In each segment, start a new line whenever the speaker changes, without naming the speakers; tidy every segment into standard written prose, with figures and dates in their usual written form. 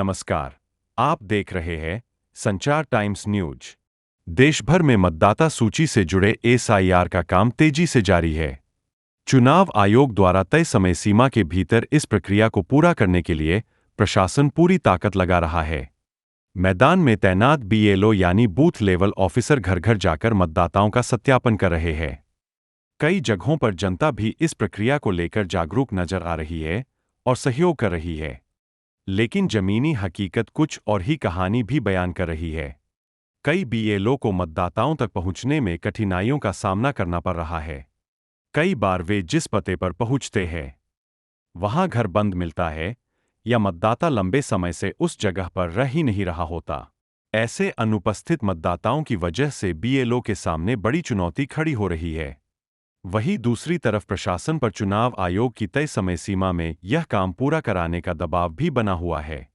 नमस्कार। आप देख रहे हैं संचार टाइम्स न्यूज। देश भर में मतदाता सूची से जुड़े एसआईआर का काम तेजी से जारी है। चुनाव आयोग द्वारा तय समय सीमा के भीतर इस प्रक्रिया को पूरा करने के लिए प्रशासन पूरी ताकत लगा रहा है। मैदान में तैनात बीएलओ यानी बूथ लेवल ऑफिसर घर घर जाकर मतदाताओं का सत्यापन कर रहे हैं। कई जगहों पर जनता भी इस प्रक्रिया को लेकर जागरूक नजर आ रही है और सहयोग कर रही है। लेकिन जमीनी हकीकत कुछ और ही कहानी भी बयान कर रही है। कई बीएलओ को मतदाताओं तक पहुंचने में कठिनाइयों का सामना करना पड़ रहा है। कई बार वे जिस पते पर पहुंचते हैं वहां घर बंद मिलता है या मतदाता लंबे समय से उस जगह पर रह ही नहीं रहा होता। ऐसे अनुपस्थित मतदाताओं की वजह से बीएलओ के सामने बड़ी चुनौती खड़ी हो रही है। वहीं दूसरी तरफ प्रशासन पर चुनाव आयोग की तय समय सीमा में यह काम पूरा कराने का दबाव भी बना हुआ है।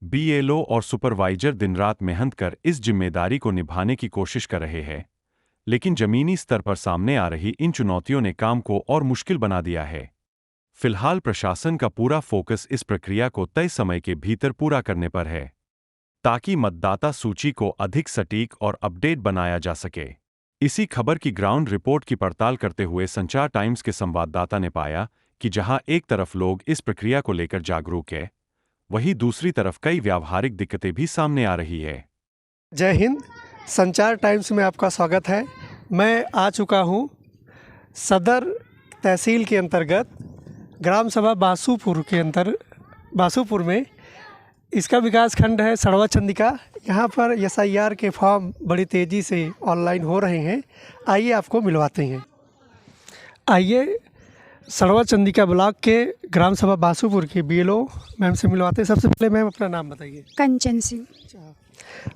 बीएलओ और सुपरवाइजर दिन रात मेहनत कर इस जिम्मेदारी को निभाने की कोशिश कर रहे हैं, लेकिन जमीनी स्तर पर सामने आ रही इन चुनौतियों ने काम को और मुश्किल बना दिया है। फिलहाल प्रशासन का पूरा फोकस इस प्रक्रिया को तय समय के भीतर पूरा करने पर है, ताकि मतदाता सूची को अधिक सटीक और अपडेट बनाया जा सके। इसी खबर की ग्राउंड रिपोर्ट की पड़ताल करते हुए संचार टाइम्स के संवाददाता ने पाया कि जहां एक तरफ लोग इस प्रक्रिया को लेकर जागरूक है, वहीं दूसरी तरफ कई व्यावहारिक दिक्कतें भी सामने आ रही है।
जय हिंद। संचार टाइम्स में आपका स्वागत है। मैं आ चुका हूं सदर तहसील के अंतर्गत ग्राम सभा बासुपुर में। इसका विकास खंड है सड़वा चंदिका। यहाँ पर एसआईआर के फॉर्म बड़ी तेज़ी से ऑनलाइन हो रहे हैं। आइए आपको मिलवाते हैं। आइए सड़वा चंदिका ब्लॉक के ग्राम सभा बासुपुर के बीएलओ मैम से मिलवाते हैं। सबसे पहले मैम अपना नाम बताइए।
कंचन सिंह।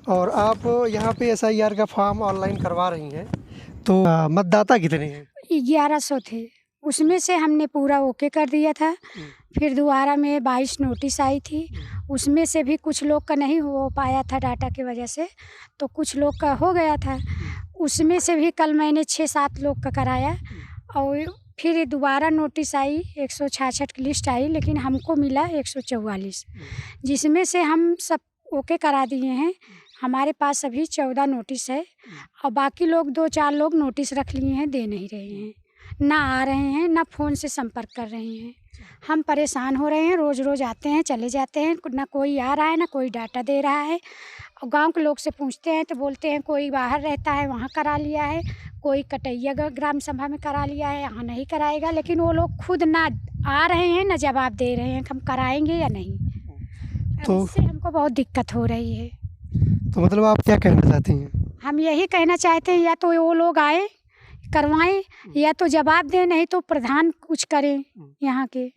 और आप यहाँ पे एसआईआर का फॉर्म ऑनलाइन करवा रही हैं, तो मतदाता कितने हैं?
1100 थे, उसमें से हमने पूरा ओके कर दिया था। फिर दोबारा में 22 नोटिस आई थी, उसमें से भी कुछ लोग का नहीं हो पाया था डाटा की वजह से, तो कुछ लोग का हो गया था। उसमें से भी कल मैंने 6-7 लोग का कराया। और फिर दोबारा नोटिस आई, 166 की लिस्ट आई, लेकिन हमको मिला 144, जिसमें से हम सब ओके करा दिए हैं। हमारे पास अभी 14 नोटिस है और बाकी लोग 2-4 लोग नोटिस रख लिए हैं, दे नहीं रहे हैं, ना आ रहे हैं, ना फ़ोन से संपर्क कर रहे हैं। हम परेशान हो रहे हैं। रोज़ रोज़ आते हैं, चले जाते हैं, ना कोई आ रहा है, ना कोई डाटा दे रहा है। और गांव के लोग से पूछते हैं तो बोलते हैं कोई बाहर रहता है वहाँ करा लिया है, कोई कटैया ग्राम सभा में करा लिया है, यहाँ नहीं कराएगा। लेकिन वो लोग खुद ना आ रहे हैं, ना जवाब दे रहे हैं कि हम कराएंगे या नहीं। तो इससे हमको बहुत दिक्कत हो रही है।
तो मतलब आप क्या कहना चाहती हैं?
हम यही कहना चाहते हैं, या तो वो लोग आए करवाएं, या तो जवाब दें, नहीं तो प्रधान कुछ करें यहाँ के।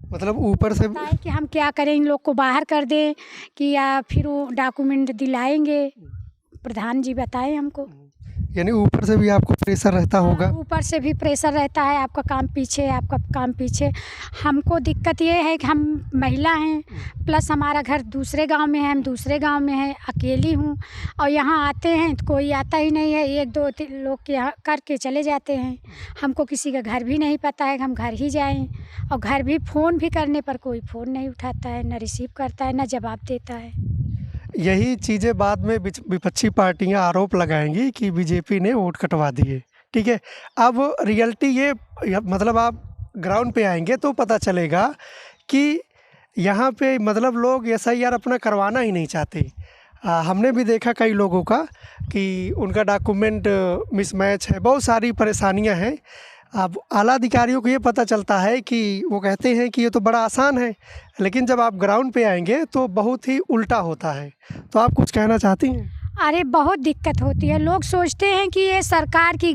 मतलब ऊपर से
बताएं कि हम क्या करें, इन लोग को बाहर कर दें कि या फिर वो डॉक्यूमेंट दिलाएंगे। प्रधान जी बताएं हमको।
यानी ऊपर से भी आपको प्रेशर रहता होगा?
ऊपर से भी प्रेशर रहता है, आपका काम पीछे, आपका काम पीछे। हमको दिक्कत ये है कि हम महिला हैं, प्लस हमारा घर दूसरे गांव में है, हम दूसरे गांव में हैं, अकेली हूँ। और यहाँ आते हैं तो कोई आता ही नहीं है, 1-2 लोग के यहाँ करके चले जाते हैं। हमको किसी का घर भी नहीं पता है कि हम घर ही जाएँ। और घर भी फ़ोन भी करने पर कोई फ़ोन नहीं उठाता है, ना रिसीव करता है, ना जवाब देता है।
यही चीज़ें बाद में विपक्षी पार्टियां आरोप लगाएंगी कि बीजेपी ने वोट कटवा दिए। ठीक है, अब रियलिटी ये मतलब आप ग्राउंड पे आएंगे तो पता चलेगा कि यहाँ पे मतलब लोग एसआईआर अपना करवाना ही नहीं चाहते। हमने भी देखा कई लोगों का कि उनका डॉक्यूमेंट मिसमैच है, बहुत सारी परेशानियाँ हैं। अब आला अधिकारियों को ये पता चलता है कि वो कहते हैं कि ये तो बड़ा आसान है, लेकिन जब आप ग्राउंड पे आएंगे तो बहुत ही उल्टा होता है। तो आप कुछ कहना चाहती हैं?
अरे बहुत दिक्कत होती है। लोग सोचते हैं कि ये सरकार की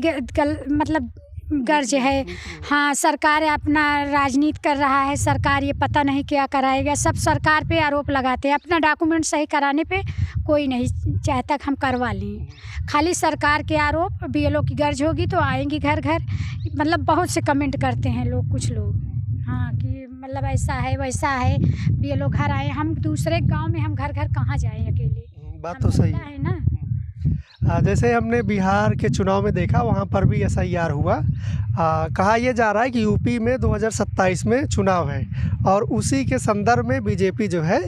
मतलब गर्ज है। हाँ, सरकार अपना राजनीति कर रहा है, सरकार ये पता नहीं क्या कराएगा। सब सरकार पे आरोप लगाते हैं, अपना डॉक्यूमेंट सही कराने पे कोई नहीं चाहता कि हम करवा लें। खाली सरकार के आरोप, बीएलओ की गर्ज होगी तो आएंगी घर घर। मतलब बहुत से कमेंट करते हैं लोग, कुछ लोग, हाँ, कि मतलब ऐसा है वैसा है, बीएलओ घर आए। हम दूसरे गांव में हम घर घर कहाँ जाएं अकेले?
बात तो सही
है ना।
जैसे हमने बिहार के चुनाव में देखा, वहाँ पर भी एसआईआर हुआ। कहा यह जा रहा है कि यूपी में 2027 में चुनाव है और उसी के संदर्भ में बीजेपी जो है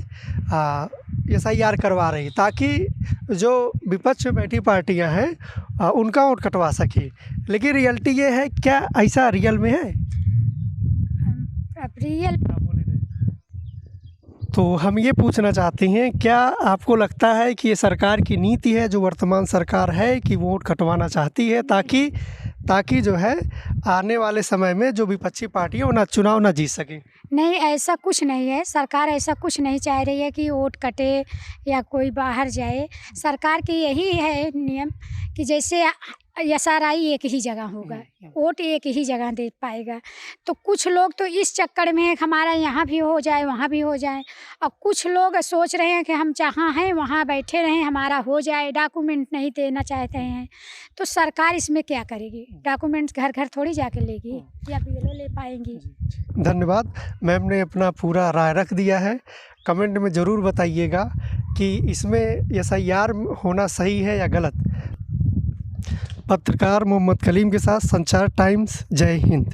एसआईआर करवा रही, ताकि जो विपक्ष में बैठी पार्टियां हैं उनका वोट कटवा सके। लेकिन रियलिटी ये है, क्या ऐसा रियल में है?
अब रियल
तो हम ये पूछना चाहते हैं, क्या आपको लगता है कि ये सरकार की नीति है, जो वर्तमान सरकार है, कि वोट कटवाना चाहती है ताकि जो है आने वाले समय में जो विपक्षी पार्टी है वो ना चुनाव ना जीत सके?
नहीं, ऐसा कुछ नहीं है। सरकार ऐसा कुछ नहीं चाह रही है कि वोट कटे या कोई बाहर जाए। सरकार की यही है नियम कि जैसे एसआरआई एक ही जगह होगा, वोट एक ही जगह दे पाएगा। तो कुछ लोग तो इस चक्कर में हमारा यहाँ भी हो जाए वहाँ भी हो जाए, और कुछ लोग सोच रहे हैं कि हम जहाँ हैं वहाँ बैठे रहें, हमारा हो जाए, डॉक्यूमेंट नहीं देना चाहते हैं। तो सरकार इसमें क्या करेगी? डॉक्यूमेंट्स घर घर थोड़ी जाके लेगी या बीएलओ ले पाएंगी?
धन्यवाद। मैम ने अपना पूरा राय रख दिया है। कमेंट में ज़रूर बताइएगा कि इसमें एसआईआर होना सही है या गलत। पत्रकार मोहम्मद कलीम के साथ संचार टाइम्स, जय हिंद।